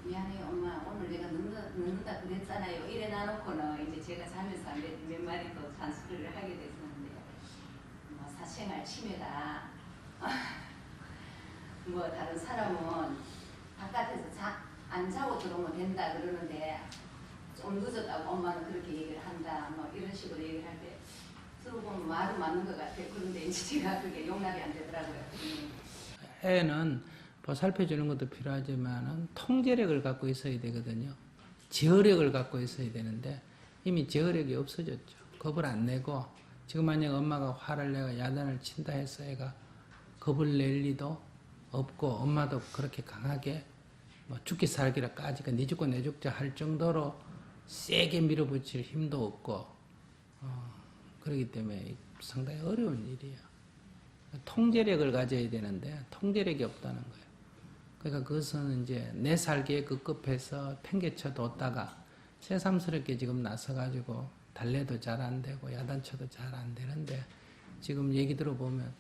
미안해요 엄마 오늘 내가 늦는다 그랬잖아요. 이래 놔놓고는 이제 제가 자면서 몇 마디 더 잔소리를 하게 됐었는데 뭐 사생활 침해다. 뭐 다른 사람은 바깥에서 안 자고 들어오면 된다 그러는데 좀 늦었다고 엄마는 그렇게 얘기를 한다 뭐 이런 식으로 얘기를 할 때 들어보면 말은 맞는 것 같아요. 그런데 이제 제가 그게 용납이 안 되더라고요. 애는 보살펴주는 것도 필요하지만 통제력을 갖고 있어야 되거든요. 제어력을 갖고 있어야 되는데 이미 제어력이 없어졌죠. 겁을 안 내고 지금 만약 엄마가 화를 내가 야단을 친다 해서 애가 겁을 낼 리도 없고 엄마도 그렇게 강하게 뭐 죽기 살기라까지 네 죽고 내 죽자 할 정도로 세게 밀어붙일 힘도 없고 그렇기 때문에 상당히 어려운 일이에요. 통제력을 가져야 되는데 통제력이 없다는 거예요. 그러니까 그것은 이제 내 살기에 급급해서 팽개쳐 뒀다가 새삼스럽게 지금 나서가지고 달래도 잘 안 되고 야단쳐도 잘 안 되는데 지금 얘기 들어보면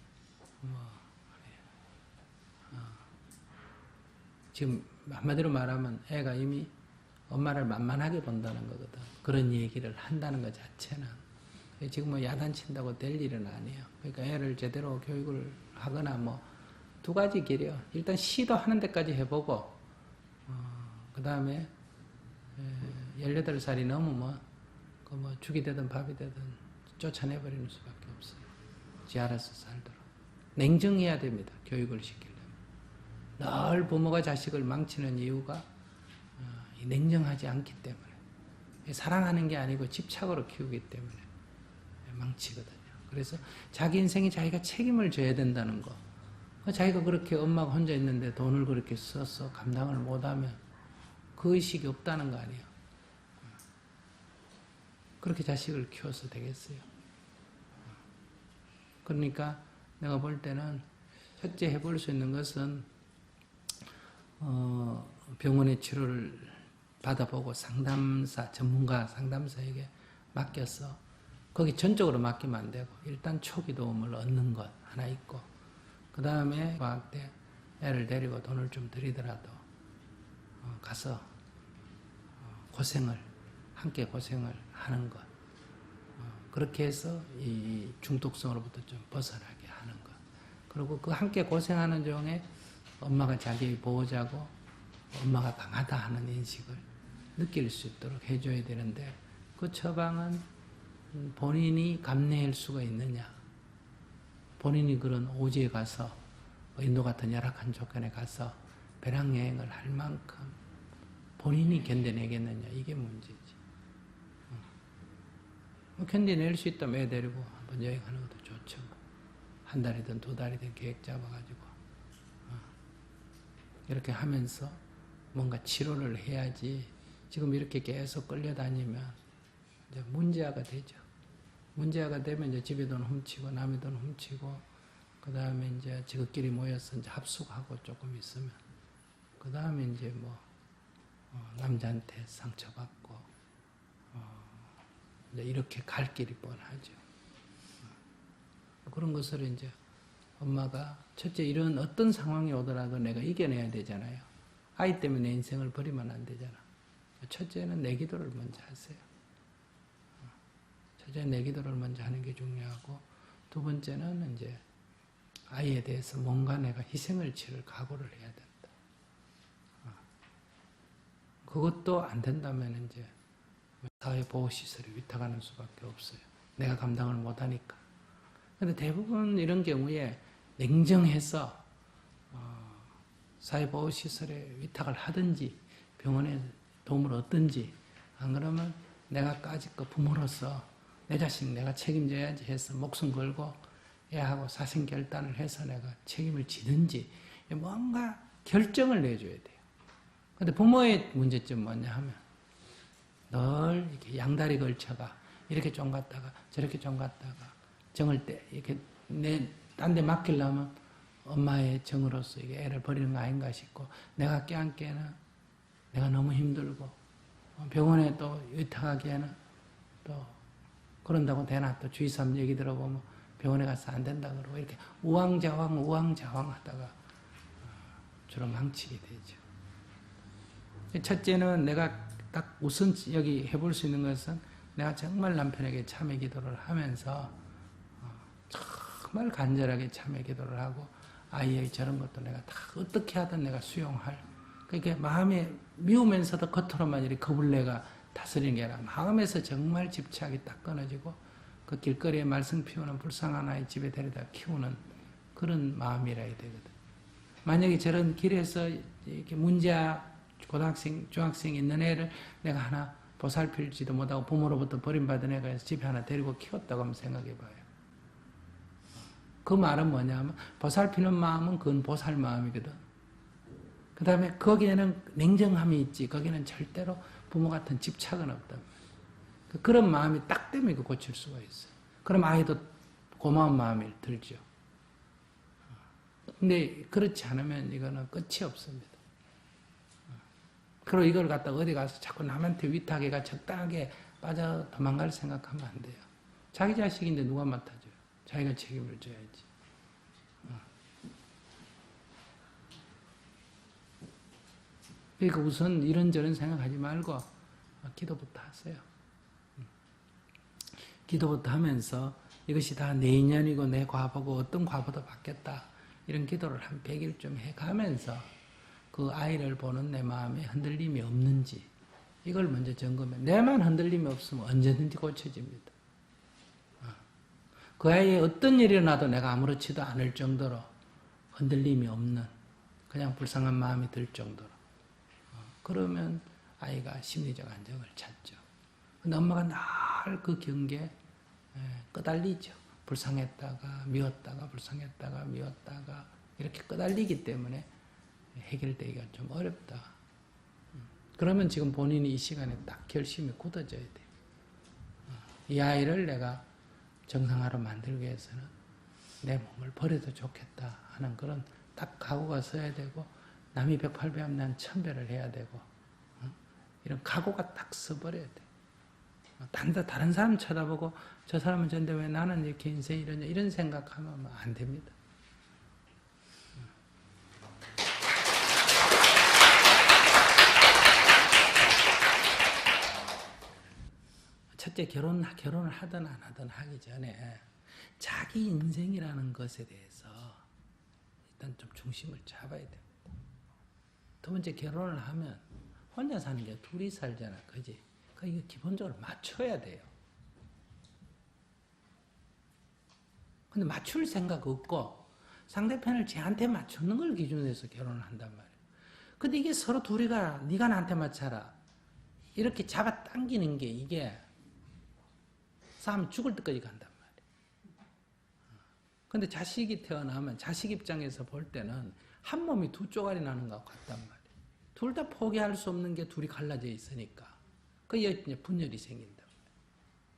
지금 한마디로 말하면 애가 이미 엄마를 만만하게 본다는 거거든. 그런 얘기를 한다는 것 자체는 지금 뭐 야단친다고 될 일은 아니에요. 그러니까 애를 제대로 교육을 하거나 뭐 두 가지 길이에요. 일단 시도하는 데까지 해보고 그 다음에 18살이 넘으면 그 뭐 죽이 되든 밥이 되든 쫓아내버리는 수밖에 없어요. 지 알아서 살도록. 냉정해야 됩니다. 교육을 시키려면. 늘 부모가 자식을 망치는 이유가 냉정하지 않기 때문에 사랑하는 게 아니고 집착으로 키우기 때문에 망치거든요. 그래서 자기 인생에 자기가 책임을 져야 된다는 거. 자기가 그렇게 엄마가 혼자 있는데 돈을 그렇게 써서 감당을 못하면 그 의식이 없다는 거 아니에요. 그렇게 자식을 키워서 되겠어요. 그러니까 내가 볼 때는 첫째 해볼 수 있는 것은 병원의 치료를 받아보고 상담사, 전문가 상담사에게 맡겨서 거기 전적으로 맡기면 안 되고 일단 초기 도움을 얻는 것 하나 있고 그 다음에 방학 때 애를 데리고 돈을 좀 들이더라도 가서 함께 고생을 하는 것 그렇게 해서 이 중독성으로부터 좀 벗어나게 하는 것 그리고 그 함께 고생하는 중에 엄마가 자기 보호자고 엄마가 강하다 하는 인식을 느낄 수 있도록 해줘야 되는데 그 처방은 본인이 감내할 수가 있느냐 본인이 그런 오지에 가서 인도 같은 열악한 조건에 가서 배낭여행을 할 만큼 본인이 견뎌내겠느냐 이게 문제지. 견뎌낼 수 있다면 애 데리고 한번 여행하는 것도 좋죠. 한 달이든 두 달이든 계획 잡아가지고 이렇게 하면서 뭔가 치료를 해야지 지금 이렇게 계속 끌려다니면 이제 문제아가 되죠. 문제아가 되면 이제 집에 돈 훔치고 남의 돈 훔치고 그 다음에 이제 지극끼리 모여서 이제 합숙하고 조금 있으면 그 다음에 이제 뭐 남자한테 상처받고 이제 이렇게 갈 길이 뻔하죠. 그런 것을 이제 엄마가 첫째 이런 어떤 상황이 오더라도 내가 이겨내야 되잖아요. 아이 때문에 내 인생을 버리면 안 되잖아. 첫째는 내 기도를 먼저 하세요. 첫째는 내 기도를 먼저 하는 게 중요하고 두 번째는 이제 아이에 대해서 뭔가 내가 희생을 치를 각오를 해야 된다. 그것도 안 된다면 이제 사회보호시설에 위탁하는 수밖에 없어요. 내가 감당을 못하니까. 근데 대부분 이런 경우에 냉정해서 사회보호시설에 위탁을 하든지 병원에 도움을 얻든지 안 그러면 내가 까짓거 부모로서 내 자식 내가 책임져야지 해서 목숨 걸고 애하고 사생결단을 해서 내가 책임을 지든지 뭔가 결정을 내줘야 돼요. 근데 부모의 문제점은 뭐냐 하면 늘 이렇게 양다리 걸쳐가 이렇게 좀 갔다가 저렇게 좀 갔다가 정을 때 이렇게 딴 데 맡기려면 엄마의 정으로서 이게 애를 버리는 거 아닌가 싶고 내가 껴안기에는 내가 너무 힘들고 병원에 또 의탁하기에는 또 그런다고 되나 또 주위 사람 얘기 들어보면 병원에 가서 안 된다 그러고 이렇게 우왕좌왕 하다가 주로 망치게 되죠. 첫째는 내가 딱 우선 여기 해볼 수 있는 것은 내가 정말 남편에게 참회 기도를 하면서 정말 간절하게 참회 기도를 하고 아이의 저런 것도 내가 다 어떻게 하든 내가 수용할 그게 마음에 미우면서도 겉으로만 이렇게 겁을내가 다스리는 게 아니라 마음에서 정말 집착이 딱 끊어지고 그 길거리에 말썽 피우는 불쌍한 아이 집에 데려다 키우는 그런 마음이라 해야 되거든. 만약에 저런 길에서 이렇게 문제아 고등학생, 중학생 있는 애를 내가 하나 보살필지도 못하고 부모로부터 버림받은 애가 해서 집에 하나 데리고 키웠다고 한번 생각해봐요. 그 말은 뭐냐면 보살피는 마음은 그건 보살 마음이거든. 그 다음에 거기에는 냉정함이 있지 거기는 절대로 부모 같은 집착은 없단 말이야. 그런 마음이 딱 되면 고칠 수가 있어요. 그럼 아이도 고마운 마음이 들죠. 근데 그렇지 않으면 이거는 끝이 없습니다. 그리고 이걸 갖다가 어디 가서 자꾸 남한테 위탁해가 적당하게 빠져 도망갈 생각하면 안 돼요. 자기 자식인데 누가 맡아줘요? 자기가 책임을 져야지. 그러니까 우선 이런저런 생각하지 말고 기도부터 하세요. 기도부터 하면서 이것이 다 내 인연이고 내 과보고 어떤 과보도 받겠다. 이런 기도를 한 100일 좀 해가면서 그 아이를 보는 내 마음에 흔들림이 없는지 이걸 먼저 점검해. 내만 흔들림이 없으면 언제든지 고쳐집니다. 그 아이의 어떤 일이 일어나도 내가 아무렇지도 않을 정도로 흔들림이 없는 그냥 불쌍한 마음이 들 정도로 그러면 아이가 심리적 안정을 찾죠. 근데 엄마가 늘 그 경계에 끄달리죠. 불쌍했다가 미웠다가 불쌍했다가 미웠다가 이렇게 끄달리기 때문에 해결되기가 좀 어렵다. 그러면 지금 본인이 이 시간에 딱 결심이 굳어져야 돼요. 이 아이를 내가 정상화로 만들기 위해서는 내 몸을 버려도 좋겠다 하는 그런 딱 각오가 서야 되고 남이 108배하면 난 1000배를 해야 되고 이런 각오가 딱 서버려야 돼. 다른 사람 쳐다보고 저 사람은 저런데 왜 나는 이렇게 인생이 이러냐 이런 생각하면 안 됩니다. 첫째 결혼을 하든 안 하든 하기 전에 자기 인생이라는 것에 대해서 일단 좀 중심을 잡아야 됩니다. 두 번째 결혼을 하면 혼자 사는 게 둘이 살잖아, 그지? 그러니까 이거 기본적으로 맞춰야 돼요. 근데 맞출 생각 없고 상대편을 쟤한테 맞추는 걸 기준으로 해서 결혼을 한단 말이에요. 근데 이게 서로 둘이가 네가 나한테 맞춰라 이렇게 잡아당기는 게 이게 싸움 죽을 때까지 간단 말이에요. 근데 자식이 태어나면 자식 입장에서 볼 때는 한 몸이 두 쪼가리 나는 것 같단 말이에요. 둘 다 포기할 수 없는 게 둘이 갈라져 있으니까. 그게 이제 분열이 생긴다.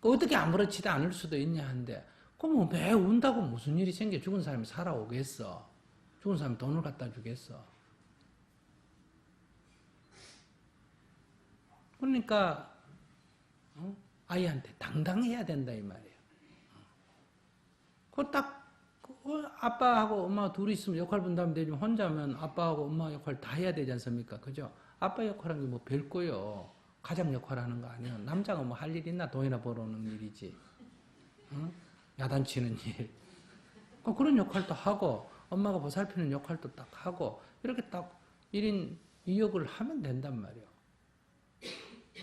어떻게 아무렇지도 않을 수도 있냐 한데, 그럼 매 운다고 무슨 일이 생겨? 죽은 사람이 살아오겠어? 죽은 사람이 돈을 갖다 주겠어? 그러니까 아이한테 당당해야 된다 이 말이에요. 아빠하고 엄마 둘이 있으면 역할 분담 되지만 혼자면 아빠하고 엄마 역할 다 해야 되지 않습니까? 그죠? 아빠 역할하는 게 뭐 별거요. 가장 역할하는 거 아니에요. 남자가 뭐 할 일 있나? 돈이나 벌어오는 일이지. 응? 야단치는 일. 그런 역할도 하고 엄마가 보살피는 역할도 딱 하고 이렇게 딱 1인 2역을 하면 된단 말이에요.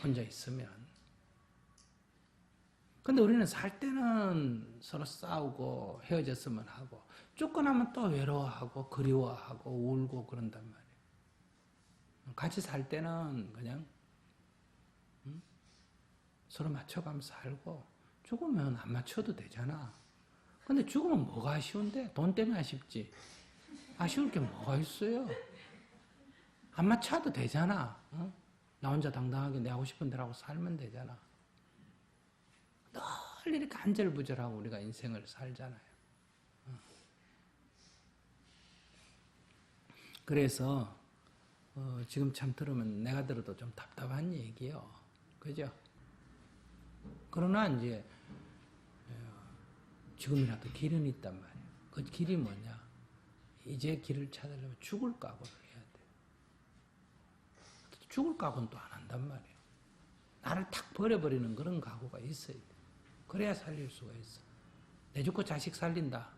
혼자 있으면. 근데 우리는 살 때는 서로 싸우고 헤어졌으면 하고 쫓겨나면 또 외로워하고 그리워하고 울고 그런단 말이에요. 같이 살 때는 그냥 서로 맞춰가면서 살고 죽으면 안 맞춰도 되잖아. 근데 죽으면 뭐가 아쉬운데? 돈 때문에 아쉽지. 아쉬울 게 뭐가 있어요? 안 맞춰도 되잖아. 나 혼자 당당하게 내 하고 싶은 대로 하고 살면 되잖아. 늘 이렇게 안절부절하고 우리가 인생을 살잖아요. 그래서 지금 참 들으면 내가 들어도 좀 답답한 얘기요. 그죠? 그러나 이제 지금이라도 길은 있단 말이에요. 그 길이 뭐냐? 이제 길을 찾으려면 죽을 각오를 해야 돼요. 죽을 각오는 또 안 한단 말이에요. 나를 탁 버려버리는 그런 각오가 있어야 돼. 그래야 살릴 수가 있어. 내 죽고 자식 살린다.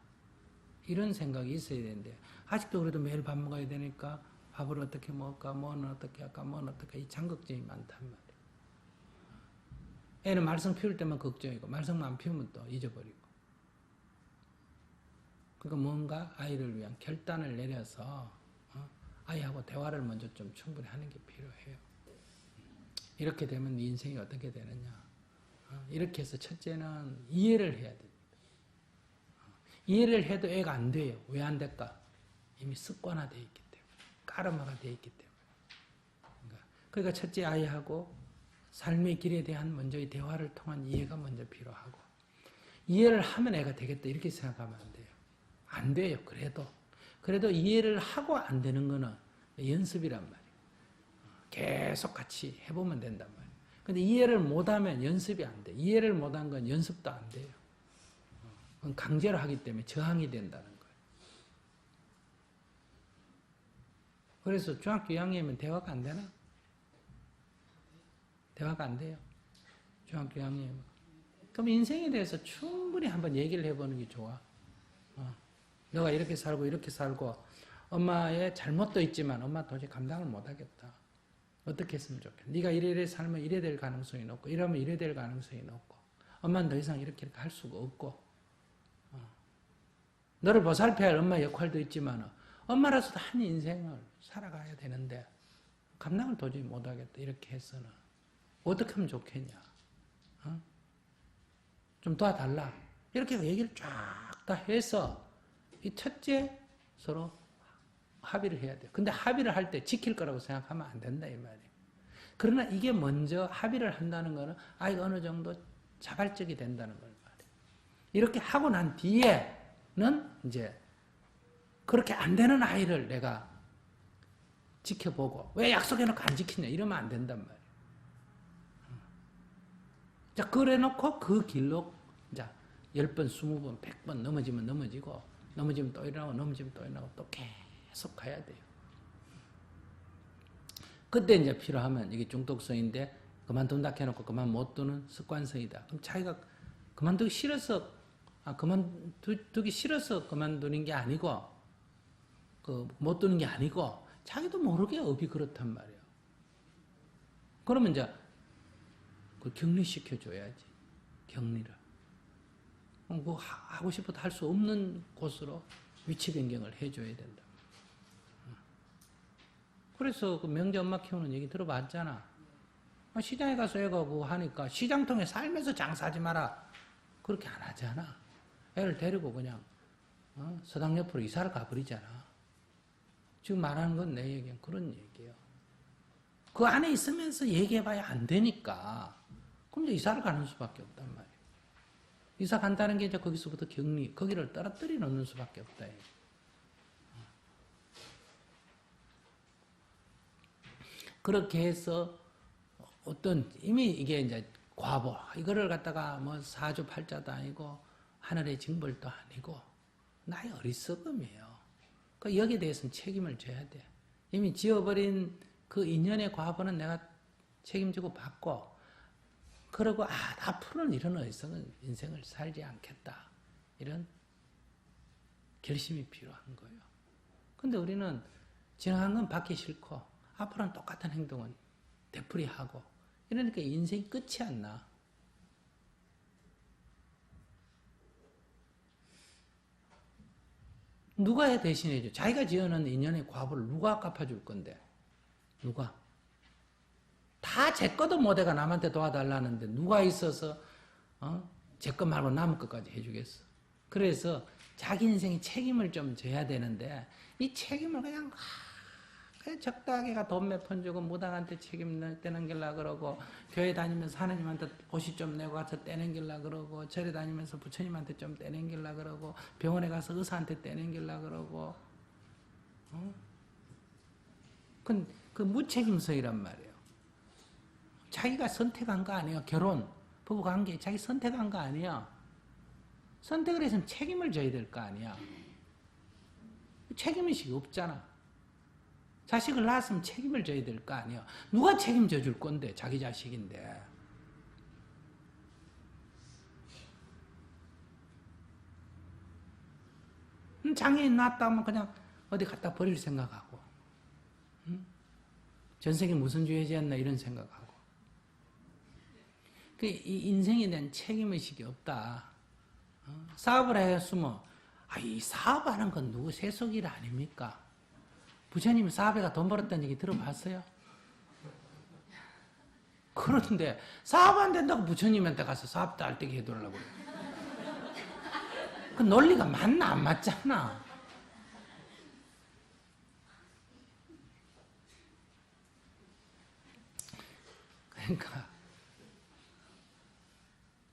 이런 생각이 있어야 되는데 아직도 그래도 매일 밥 먹어야 되니까 밥을 어떻게 먹을까, 뭐는 어떻게 할까, 뭐는 어떻게 할까, 이 장걱정이 많단 말이에요. 애는 말썽 피울 때만 걱정이고 말썽만 안 피우면 또 잊어버리고. 그러니까 뭔가 아이를 위한 결단을 내려서 아이하고 대화를 먼저 좀 충분히 하는 게 필요해요. 이렇게 되면 인생이 어떻게 되느냐. 이렇게 해서 첫째는 이해를 해야 됩니다. 이해를 해도 애가 안 돼요. 왜 안 될까? 이미 습관화되어 있기 때문에. 까르마가 되어 있기 때문에. 그러니까 첫째 아이하고 삶의 길에 대한 먼저의 대화를 통한 이해가 먼저 필요하고, 이해를 하면 애가 되겠다 이렇게 생각하면 안 돼요. 안 돼요. 그래도 이해를 하고 안 되는 거는 연습이란 말이에요. 계속 같이 해보면 된단 말이에요. 근데 이해를 못하면 연습이 안 돼. 이해를 못한 건 연습도 안 돼요. 그건 강제로 하기 때문에 저항이 된다는 거예요. 그래서 중학교 2학년이면 대화가 안 되나? 대화가 안 돼요. 중학교 2학년이면. 그럼 인생에 대해서 충분히 한번 얘기를 해보는 게 좋아. 너가 이렇게 살고 엄마의 잘못도 있지만 엄마 도저히 감당을 못하겠다. 어떻게 했으면 좋겠다. 네가 이래 살면 이래 될 가능성이 높고 이러면 이래 될 가능성이 높고 엄마는 더 이상 이렇게 할 수가 없고 너를 보살펴야 할 엄마의 역할도 있지만 엄마로서도 한 인생을 살아가야 되는데 감당을 도저히 못하겠다. 이렇게 해서는 어떻게 하면 좋겠냐. 좀 도와달라. 이렇게 얘기를 쫙 다 해서 이 첫째 서로 합의를 해야 돼요. 근데 합의를 할 때 지킬 거라고 생각하면 안 된다 이 말이에요. 그러나 이게 먼저 합의를 한다는 거는 아이가 어느 정도 자발적이 된다는 걸 말이에요. 이렇게 하고 난 뒤에는 이제 그렇게 안 되는 아이를 내가 지켜보고 왜 약속해놓고 안 지키냐 이러면 안 된단 말이에요. 자, 그래놓고 그 길로 자 10번, 20번, 100번 넘어지면 넘어지고 넘어지면 또 일어나고 넘어지면 또 일어나고 또 계속 가야 돼요. 그때 이제 필요하면 이게 중독성인데 그만둔다 해놓고 그만 못 두는 습관성이다. 그럼 자기가 그만두기 싫어서 그만두기 싫어서 그만두는 게 아니고 못 두는 게 아니고 자기도 모르게 업이 그렇단 말이에요. 그러면 이제 그걸 격리시켜 줘야지. 격리를. 뭐 하고 싶어도 할 수 없는 곳으로 위치 변경을 해줘야 된다. 그래서 그 명재 엄마 키우는 얘기 들어봤잖아. 시장에 가서 애가 뭐 하니까 시장통에 살면서 장사하지 마라. 그렇게 안 하잖아. 애를 데리고 그냥 서당 옆으로 이사를 가버리잖아. 지금 말하는 건 내 얘기는 그런 얘기예요. 그 안에 있으면서 얘기해봐야 안 되니까 그럼 이제 이사를 가는 수밖에 없단 말이에요. 이사 간다는 게 이제 거기서부터 격리, 거기를 떨어뜨려 놓는 수밖에 없다. 그렇게 해서 어떤 이미 이게 이제 과보, 이거를 갖다가 뭐 사주팔자도 아니고 하늘의 징벌도 아니고 나의 어리석음이에요. 그 여기에 대해서는 책임을 져야 돼. 이미 지어버린 그 인연의 과보는 내가 책임지고 받고 그러고 앞으로는 이런 어리석은 인생을 살지 않겠다. 이런 결심이 필요한 거예요. 근데 우리는 지나간 건 받기 싫고 앞으로는 똑같은 행동은 되풀이하고 이러니까 인생이 끝이 안 나. 누가 대신해줘? 자기가 지어놓은 인연의 과보를 누가 갚아줄 건데? 누가? 다 제 것도 못해가 남한테 도와달라는데 누가 있어서 제 것 말고 남의 것까지 해주겠어? 그래서 자기 인생에 책임을 좀 져야 되는데 이 책임을 그냥 적당히가 돈 몇 푼 주고 무당한테 책임 떼는길라 그러고 교회 다니면서 하나님한테 보시 좀 내고 가서 떼는길라 그러고 절에 다니면서 부처님한테 좀 떼는길라 그러고 병원에 가서 의사한테 떼는길라 그러고 그 무책임성이란 말이에요. 자기가 선택한 거 아니에요. 결혼, 부부관계 자기 선택한 거 아니야. 선택을 했으면 책임을 져야 될 거 아니야. 책임의식이 없잖아. 자식을 낳았으면 책임을 져야 될 거 아니에요. 누가 책임져 줄 건데, 자기 자식인데. 장애인 낳았다 하면 그냥 어디 갖다 버릴 생각하고, 전생에 무슨 죄 지었나 이런 생각하고. 이 인생에 대한 책임의식이 없다. 사업을 했으면, 이 사업하는 건 누구 세속일 아닙니까? 부처님 사업에가 돈 벌었다는 얘기 들어봤어요? 그런데 사업 안 된다고 부처님한테 가서 사업도 알뜰히 해달라고 그래요. 그 논리가 맞나 안 맞잖아. 그러니까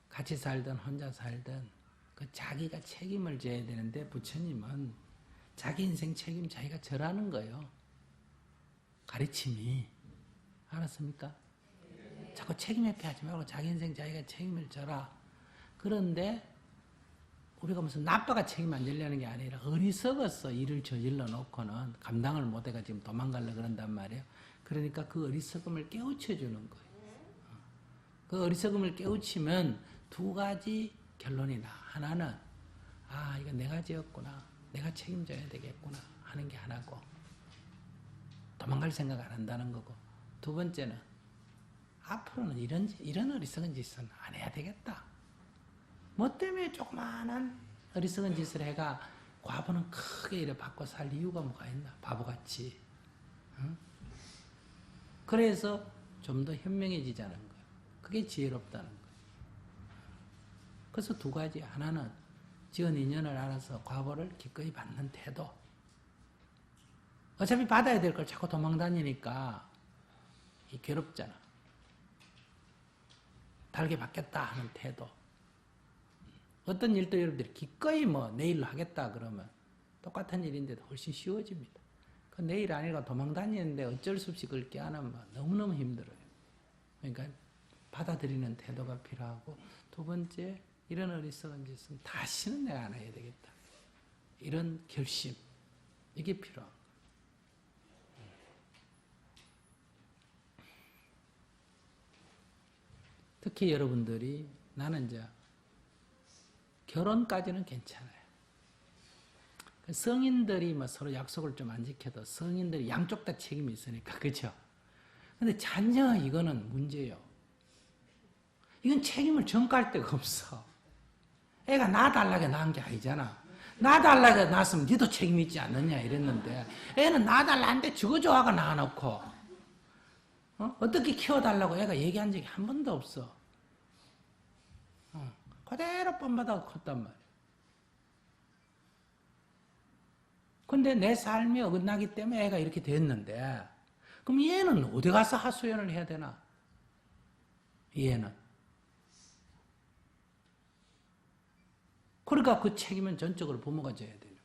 같이 살든 혼자 살든 그 자기가 책임을 져야 되는데 부처님은 자기 인생 책임 자기가 져라는 거예요. 가르침이. 알았습니까? 자꾸 책임 회피하지 말고 자기 인생 자기가 책임을 져라. 그런데 우리가 무슨 나빠가 책임 안 지려는 게 아니라 어리석어서 일을 저질러 놓고는 감당을 못해가 지금 도망가려고 그런단 말이에요. 그러니까 그 어리석음을 깨우쳐 주는 거예요. 그 어리석음을 깨우치면 두 가지 결론이 나. 하나는 이거 내가 지었구나. 내가 책임져야 되겠구나 하는 게 하나고 도망갈 생각 안 한다는 거고, 두 번째는 앞으로는 이런 어리석은 짓은 안 해야 되겠다. 뭐 때문에 조그마한 어리석은 짓을 해가 과부는 크게 이래 받고 살 이유가 뭐가 있나? 바보같이. 응? 그래서 좀 더 현명해지자는 거예요. 그게 지혜롭다는 거예요. 그래서 두 가지. 하나는 지은 인연을 알아서 과보를 기꺼이 받는 태도. 어차피 받아야 될 걸 자꾸 도망다니니까 괴롭잖아. 달게 받겠다 하는 태도. 어떤 일도 여러분들이 기꺼이 내일로 하겠다 그러면 똑같은 일인데도 훨씬 쉬워집니다. 그 내일 아니라 도망다니는데 어쩔 수 없이 그걸 깨안으면 너무너무 힘들어요. 그러니까 받아들이는 태도가 필요하고, 두 번째, 이런 어리석은 짓은 다시는 내가 안 해야 되겠다. 이런 결심, 이게 필요한 거예요. 특히 여러분들이, 나는 이제 결혼까지는 괜찮아요. 성인들이 서로 약속을 좀 안 지켜도 성인들이 양쪽 다 책임이 있으니까, 그죠? 근데 자녀, 이거는 문제예요. 이건 책임을 전가할 데가 없어. 애가 나달라게 낳은 게 아니잖아. 나달라게 낳았으면 니도 책임 있지 않느냐 이랬는데, 애는 나달라는데 죽어줘하가 낳아놓고, 어떻게 키워달라고 애가 얘기한 적이 한 번도 없어. 그대로 뻔받아서 컸단 말이야. 근데 내 삶이 어긋나기 때문에 애가 이렇게 됐는데, 그럼 얘는 어디 가서 하소연을 해야 되나? 얘는. 그러니까 그 책임은 전적으로 부모가 져야 되는 거예요.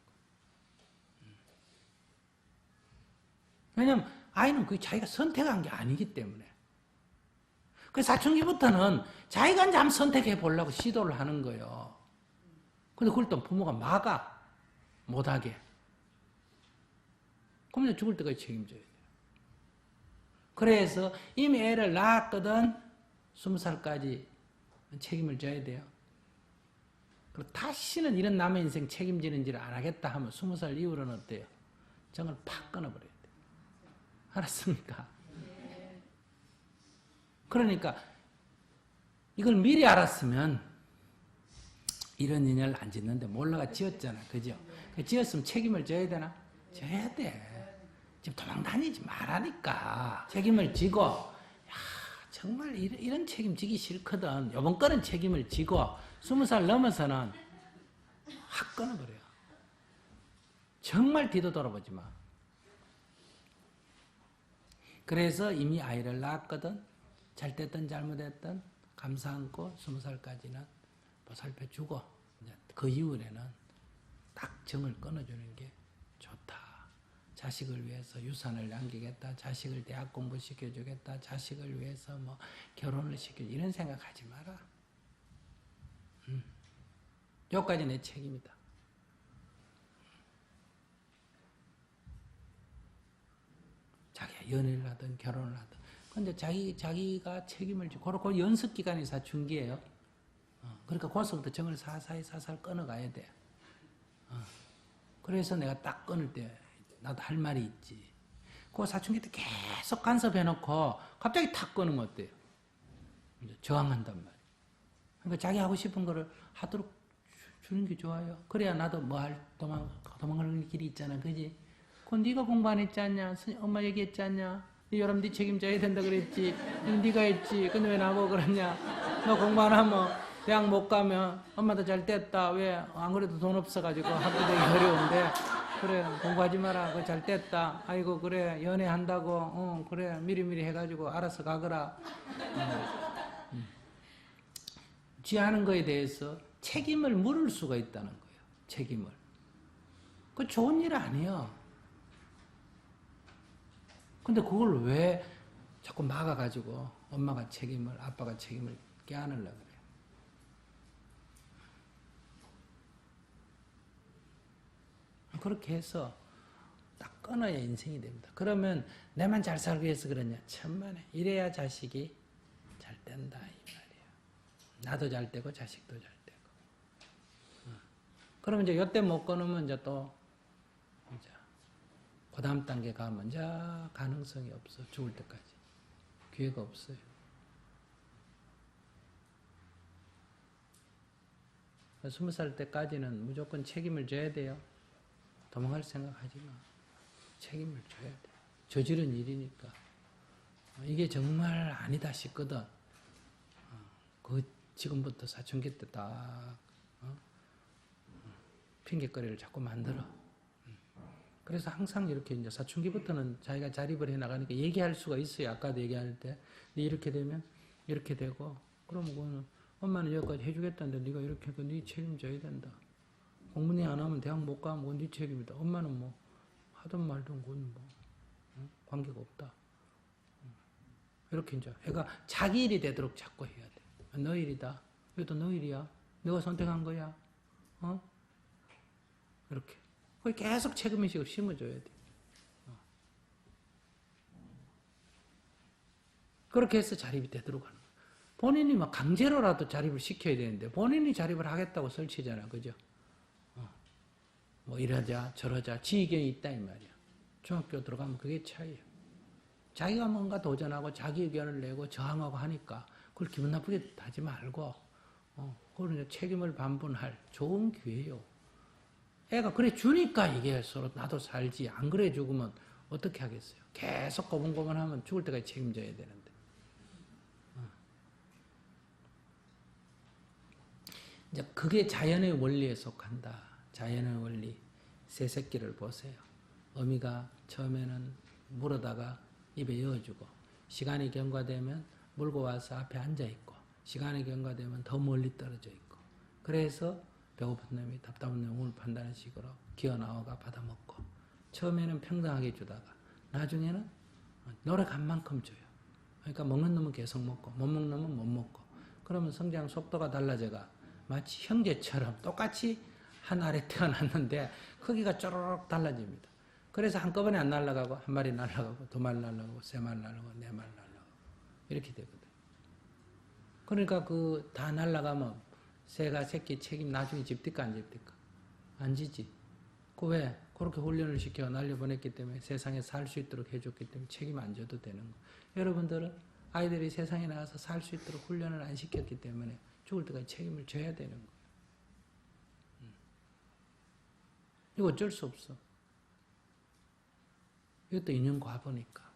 왜냐면 아이는 그게 자기가 선택한 게 아니기 때문에. 그 사춘기부터는 자기가 이제 한번 선택해 보려고 시도를 하는 거예요. 근데 그걸 또 부모가 막아. 못하게. 그럼 이제 죽을 때까지 책임져야 돼요. 그래서 이미 애를 낳았거든 20살까지 책임을 져야 돼요. 그리고 다시는 이런 남의 인생 책임지는 일을 안 하겠다 하면 20살 이후로는 어때요? 정을 팍 끊어버려야 돼요. 알았습니까? 그러니까 이걸 미리 알았으면 이런 인연을 안 짓는데 몰라가 지었잖아. 그죠? 지었으면 책임을 져야 되나? 져야 돼. 지금 도망다니지 말라니까. 책임을 지고, 정말 이런 책임 지기 싫거든. 이번 거는 책임을 지고 20살 넘어서는 확 끊어버려요. 정말 뒤도 돌아보지 마. 그래서 이미 아이를 낳았거든. 잘 됐든 잘못됐든 감사 안고 20살까지는 보살펴주고, 그 이후에는 딱 정을 끊어주는 게 좋다. 자식을 위해서 유산을 남기겠다. 자식을 대학 공부시켜주겠다. 자식을 위해서 결혼을 시켜주겠다. 이런 생각하지 마라. 여기까지 내 책임이다. 자기가 연애를 하든 결혼을 하든. 근데 자기가 책임을 지고, 그렇고 연습 기간이 사춘기예요. 그러니까 거기서부터 정을 사살 끊어가야 돼. 그래서 내가 딱 끊을 때 나도 할 말이 있지. 그 사춘기 때 계속 간섭해놓고 갑자기 탁 끊으면 어때요? 이제 저항한단 말이에요. 그러니까 자기 하고 싶은 거를 하도록 주는 게 좋아요. 그래야 나도 뭐 할 도망갈 길이 있잖아, 그지? 그건 네가 공부 안 했지 않냐? 엄마 얘기했지 않냐? 여러분 네 책임져야 된다 그랬지. 네가 했지. 근데 왜 나보고 그러냐? 너 공부 안 하면 대학 못 가면 엄마도 잘 됐다. 왜? 안 그래도 돈 없어가지고 학교 되기 어려운데. 그래 공부하지 마라. 그거 잘 됐다. 아이고 그래 연애한다고. 그래 미리미리 해가지고 알아서 가거라. 쥐 하는 거에 대해서 책임을 물을 수가 있다는 거예요. 책임을. 그 좋은 일 아니에요. 근데 그걸 왜 자꾸 막아가지고 엄마가 책임을, 아빠가 책임을 껴안으려고 그래요. 그렇게 해서 딱 끊어야 인생이 됩니다. 그러면 내만 잘 살기 위해서 그러냐? 천만에. 이래야 자식이 잘 된다 이 말이에요. 나도 잘 되고 자식도 잘 되고. 그러면 이제 요때 못 끊으면 이제 또 이제 그 다음 단계 가면 이제 가능성이 없어. 죽을 때까지. 기회가 없어요. 그러니까 20살 때까지는 무조건 책임을 져야 돼요. 도망갈 생각하지 마. 책임을 져야 돼. 저지른 일이니까. 이게 정말 아니다 싶거든. 그 지금부터 사춘기 때 딱 핑계거리를 자꾸 만들어. 그래서 항상 이렇게 이제 사춘기부터는 자기가 자립을 해 나가니까 얘기할 수가 있어요. 아까도 얘기할 때. 이렇게 되면 이렇게 되고, 그러면 그거는 엄마는 여기까지 해주겠다는데 네가 이렇게 하고 네 책임져야 된다. 공부니 안 하면 대학 못 가면 그건 네 책임이다. 엄마는 뭐 하든 말든 그건 뭐 관계가 없다. 이렇게 이제 애가 자기 일이 되도록 자꾸 해야 돼. 너 일이다. 이것도 너 일이야. 너가 선택한 거야. 이렇게. 계속 책임의식을 심어줘야 돼. 그렇게 해서 자립이 되도록 하는 거야. 본인이 막 강제로라도 자립을 시켜야 되는데 본인이 자립을 하겠다고 설치잖아. 그죠? 뭐 이러자 저러자 지 의견이 있다 이 말이야. 중학교 들어가면 그게 차이야. 자기가 뭔가 도전하고 자기 의견을 내고 저항하고 하니까 그걸 기분 나쁘게 하지 말고 그걸 책임을 반분할 좋은 기회예요. 애가 그래 주니까 이게 서로 나도 살지. 안 그래 죽으면 어떻게 하겠어요. 계속 고분고분하면 죽을 때까지 책임져야 되는데. 이제 그게 자연의 원리에 속한다. 자연의 원리. 새새끼를 보세요. 어미가 처음에는 물어다가 입에 넣어주고 시간이 경과되면 물고 와서 앞에 앉아있고 시간이 경과되면 더 멀리 떨어져 있고 그래서 배고픈 놈이 답답한 놈이 우물 판다는 식으로 기어나와가 받아먹고 처음에는 평등하게 주다가 나중에는 노력한 만큼 줘요. 그러니까 먹는 놈은 계속 먹고 못 먹는 놈은 못 먹고 그러면 성장 속도가 달라져가 마치 형제처럼 똑같이 한 알에 태어났는데 크기가 쪼르륵 달라집니다. 그래서 한꺼번에 안 날아가고 한 마리 날아가고 두 마리 날아가고 세 마리 날아가고 네 마리 날아가고 이렇게 되거든. 그러니까 그 다 날아가면 새가 새끼 책임 나중에 집딜까 안 집딜까? 안 지지. 그 왜? 그렇게 훈련을 시켜 날려보냈기 때문에 세상에 살 수 있도록 해줬기 때문에 책임 안 져도 되는 거. 여러분들은 아이들이 세상에 나가서 살 수 있도록 훈련을 안 시켰기 때문에 죽을 때까지 책임을 져야 되는 거예요. 이거 어쩔 수 없어. 이것도 인연과보니까.